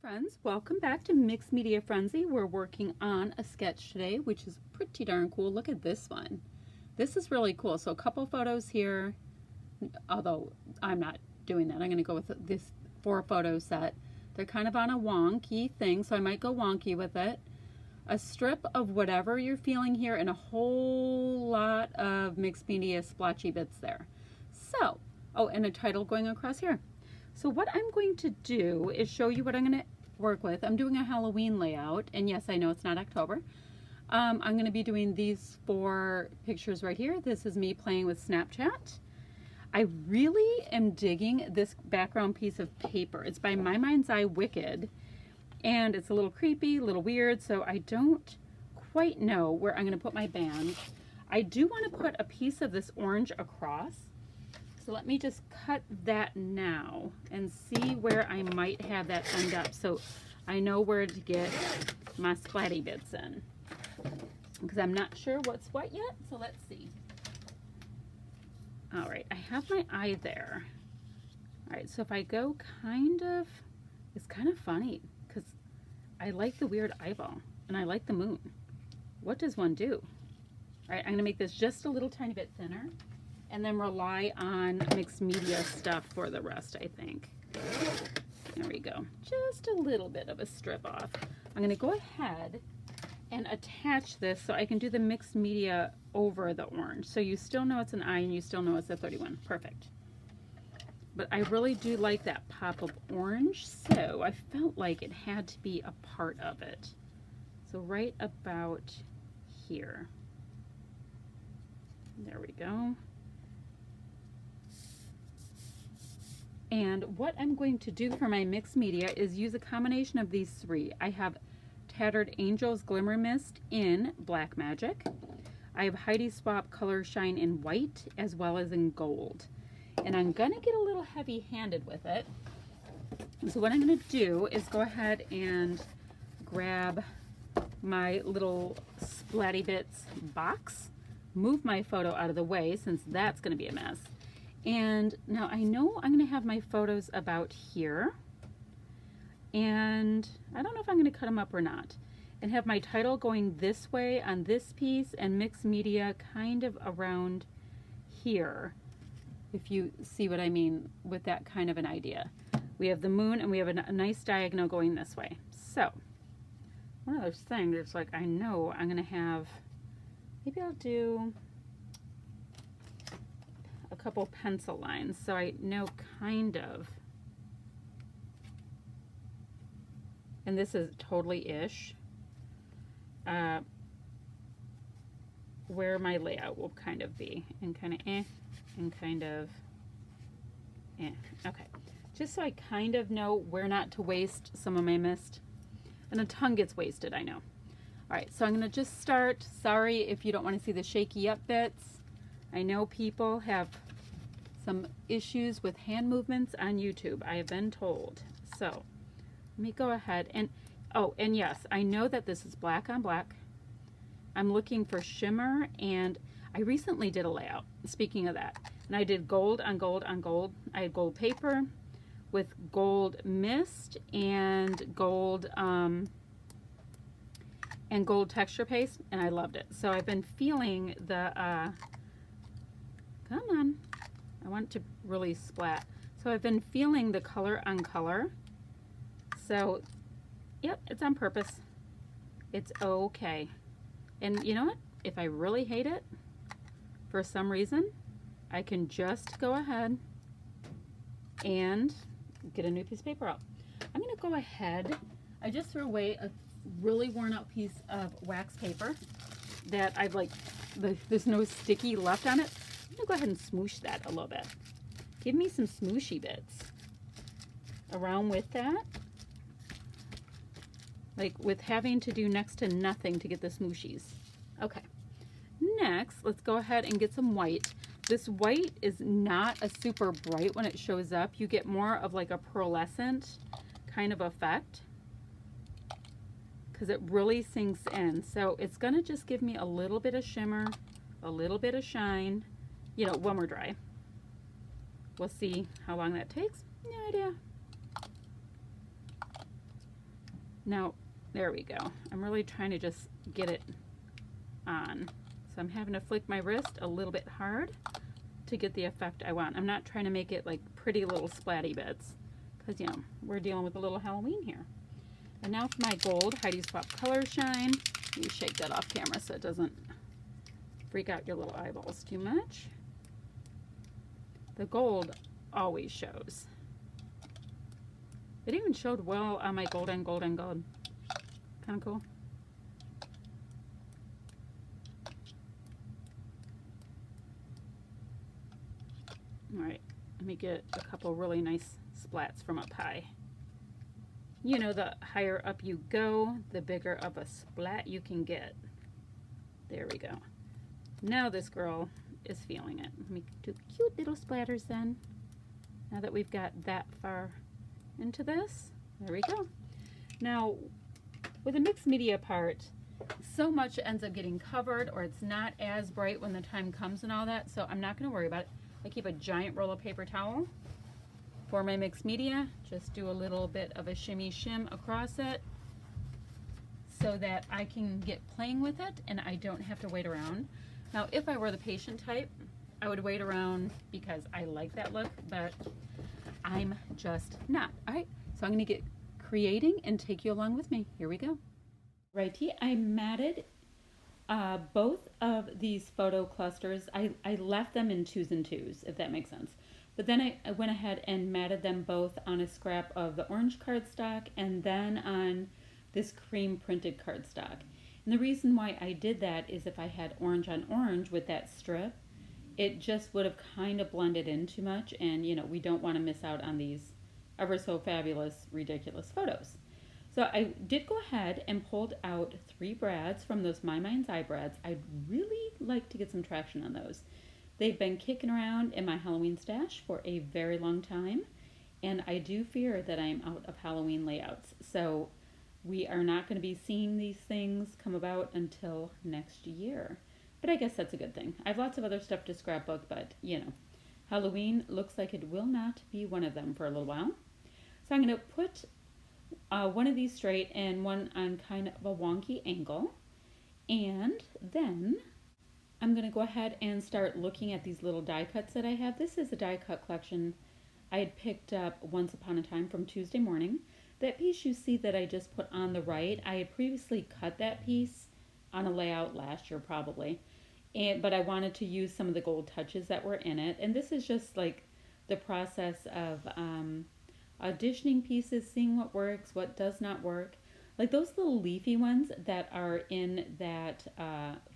Friends, welcome back to Mixed Media Frenzy. We're working on a sketch today, which is pretty darn cool. Look at this one. This is really cool. So a couple photos here, although I'm not doing that. I'm going to go with this 4-photo set. They're kind of on a wonky thing, so I might go wonky with it. A strip of whatever you're feeling here and a whole lot of mixed media splotchy bits there. So, oh, and a title going across here. So what I'm going to do is show you what I'm going to work with. I'm doing a Halloween layout, and yes, I know it's not October. I'm going to be doing these 4 pictures right here. This is me playing with Snapchat. I really am digging this background piece of paper. It's by My Mind's Eye Wicked, and it's a little creepy, a little weird, so I don't quite know where I'm going to put my band. I do want to put a piece of this orange across. So let me just cut that now and see where I might have that end up so I know where to get my splatty bits in. Because I'm not sure what's what yet, so let's see. All right, I have my eye there. All right, so if I go it's kind of funny because I like the weird eyeball and I like the moon. What does one do? All right, I'm gonna make this just a little tiny bit thinner, and then rely on mixed media stuff for the rest, I think. There we go. Just a little bit of a strip off. I'm gonna go ahead and attach this so I can do the mixed media over the orange. So you still know it's an eye and you still know it's a 31. Perfect. But I really do like that pop of orange, so I felt like it had to be a part of it. So right about here. There we go. And what I'm going to do for my mixed media is use a combination of these 3. I have Tattered Angels Glimmer Mist in Black Magic. I have Heidi Swapp Color Shine in white as well as in gold. And I'm going to get a little heavy-handed with it. So what I'm going to do is go ahead and grab my little Splatty Bits box, move my photo out of the way since that's going to be a mess. And now I know I'm going to have my photos about here, and I don't know if I'm going to cut them up or not, and have my title going this way on this piece and mixed media kind of around here, if you see what I mean with that kind of an idea. We have the moon and we have a nice diagonal going this way. So one of those things, it's like I know I'm going to have, maybe I'll do a couple pencil lines so I know kind of, and this is totally ish, where my layout will kind of be, and kind of and kind of okay, just so I kind of know where not to waste some of my mist, and a ton gets wasted, I know. All right, so I'm gonna just start. Sorry if you don't want to see the shaky up bits. I know people have some issues with hand movements on YouTube, I have been told. So let me go ahead and, oh, and yes, I know that this is black on black. I'm looking for shimmer, and I recently did a layout, speaking of that, and I did gold on gold on gold. I had gold paper with gold mist and gold texture paste, and I loved it. So I've been feeling the, come on, I want to really splat. So I've been feeling the color on color. So, yep, it's on purpose. It's okay. And you know what? If I really hate it, for some reason, I can just go ahead and get a new piece of paper out. I'm going to go ahead. I just threw away a really worn out piece of wax paper that I've there's no sticky left on it. I'm going to go ahead and smoosh that a little bit. Give me some smooshy bits around with that. Like with having to do next to nothing to get the smooshies. Okay. Next, let's go ahead and get some white. This white is not a super bright when it shows up. You get more of like a pearlescent kind of effect because it really sinks in. So it's going to just give me a little bit of shimmer, a little bit of shine, you know, when we're dry. We'll see how long that takes. No idea. Now, there we go. I'm really trying to just get it on. So I'm having to flick my wrist a little bit hard to get the effect I want. I'm not trying to make it like pretty little splatty bits because, you know, we're dealing with a little Halloween here. And now for my gold Heidi Swapp Color Shine. You shake that off camera so it doesn't freak out your little eyeballs too much. The gold always shows. It even showed well on my gold and gold and gold. Kind of cool. All right, let me get a couple really nice splats from up high. You know, the higher up you go, the bigger of a splat you can get. There we go. Now this girl is feeling it. Let me do cute little splatters then. Now that we've got that far into this, there we go. Now, with a mixed media part, so much ends up getting covered or it's not as bright when the time comes and all that, so I'm not going to worry about it. I keep a giant roll of paper towel for my mixed media. Just do a little bit of a shimmy shim across it so that I can get playing with it and I don't have to wait around. Now, if I were the patient type, I would wait around because I like that look, but I'm just not. All right, so I'm going to get creating and take you along with me. Here we go. Righty, I matted both of these photo clusters. I left them in 2s and 2s, if that makes sense. But then I went ahead and matted them both on a scrap of the orange cardstock and then on this cream printed cardstock. And the reason why I did that is if I had orange on orange with that strip, it just would have kind of blended in too much, and you know, we don't want to miss out on these ever so fabulous, ridiculous photos. So I did go ahead and pulled out 3 brads from those My Mind's Eye brads. I'd really like to get some traction on those. They've been kicking around in my Halloween stash for a very long time, and I do fear that I'm out of Halloween layouts. So we are not going to be seeing these things come about until next year. But I guess that's a good thing. I have lots of other stuff to scrapbook, but you know, Halloween looks like it will not be one of them for a little while. So I'm going to put one of these straight and one on kind of a wonky angle. And then I'm going to go ahead and start looking at these little die cuts that I have. This is a die cut collection I had picked up once upon a time from Tuesday Morning. That piece you see that I just put on the right, I had previously cut that piece on a layout last year probably. But I wanted to use some of the gold touches that were in it. And this is just like the process of auditioning pieces, seeing what works, what does not work. Like those little leafy ones that are in that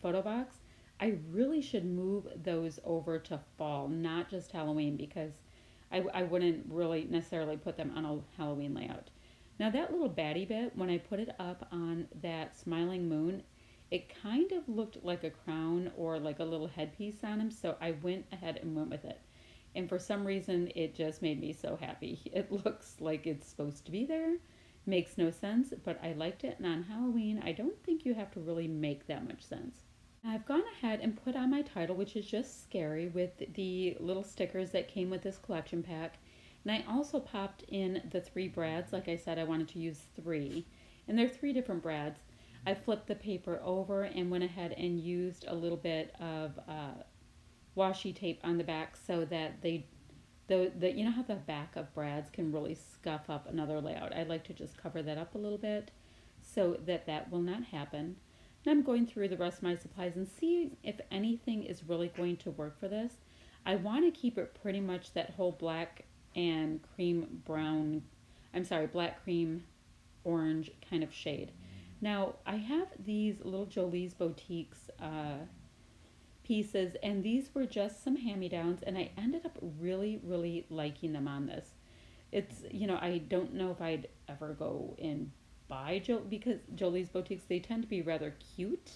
photo box, I really should move those over to fall, not just Halloween, because I wouldn't really necessarily put them on a Halloween layout. Now that little baddie bit, when I put it up on that smiling moon, it kind of looked like a crown or like a little headpiece on him, so I went ahead and went with it. And for some reason, it just made me so happy. It looks like it's supposed to be there. Makes no sense, but I liked it. And on Halloween, I don't think you have to really make that much sense. I've gone ahead and put on my title, which is just scary, with the little stickers that came with this collection pack. And I also popped in the 3 brads. Like I said, I wanted to use 3. And they're 3 different brads. I flipped the paper over and went ahead and used a little bit of washi tape on the back so that you know how the back of brads can really scuff up another layout. I'd like to just cover that up a little bit so that that will not happen. And I'm going through the rest of my supplies and see if anything is really going to work for this. I want to keep it pretty much that whole black and cream brown, black cream orange kind of shade. Now, I have these little Jolie's Boutiques pieces, and these were just some hand-me-downs, and I ended up really, really liking them on this. It's, you know, I don't know if I'd ever go and buy because Jolie's Boutiques, they tend to be rather cute,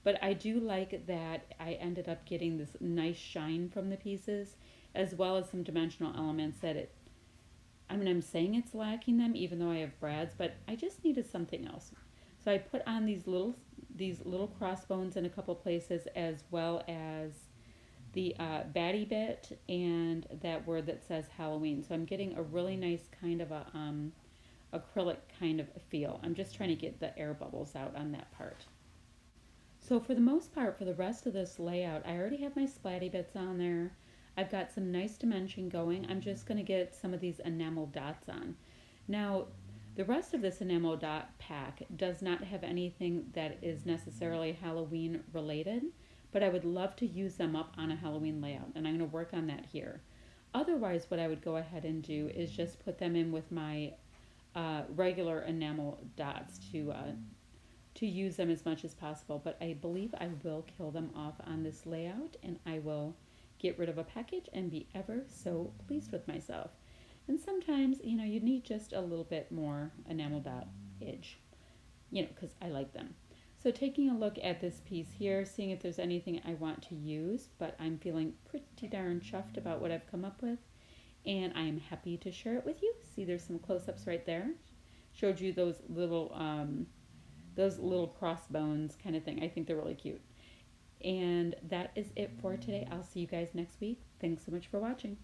but I do like that I ended up getting this nice shine from the pieces, as well as some dimensional elements that I'm saying it's lacking them, even though I have brads, but I just needed something else. So I put on these little crossbones in a couple places, as well as the baddie bit and that word that says Halloween. So I'm getting a really nice kind of a acrylic kind of feel. I'm just trying to get the air bubbles out on that part. So for the most part, for the rest of this layout, I already have my splatty bits on there. I've got some nice dimension going. I'm just going to get some of these enamel dots on. Now, the rest of this enamel dot pack does not have anything that is necessarily Halloween related, but I would love to use them up on a Halloween layout, and I'm going to work on that here. Otherwise, what I would go ahead and do is just put them in with my regular enamel dots to use them as much as possible. But I believe I will kill them off on this layout, and I will get rid of a package and be ever so pleased with myself. And sometimes, you know, you need just a little bit more enamel dot edge, you know, because I like them. So taking a look at this piece here, seeing if there's anything I want to use, but I'm feeling pretty darn chuffed about what I've come up with, and I am happy to share it with you. See, there's some close-ups right there. Showed you those little crossbones kind of thing. I think they're really cute. And that is it for today. I'll see you guys next week. Thanks so much for watching.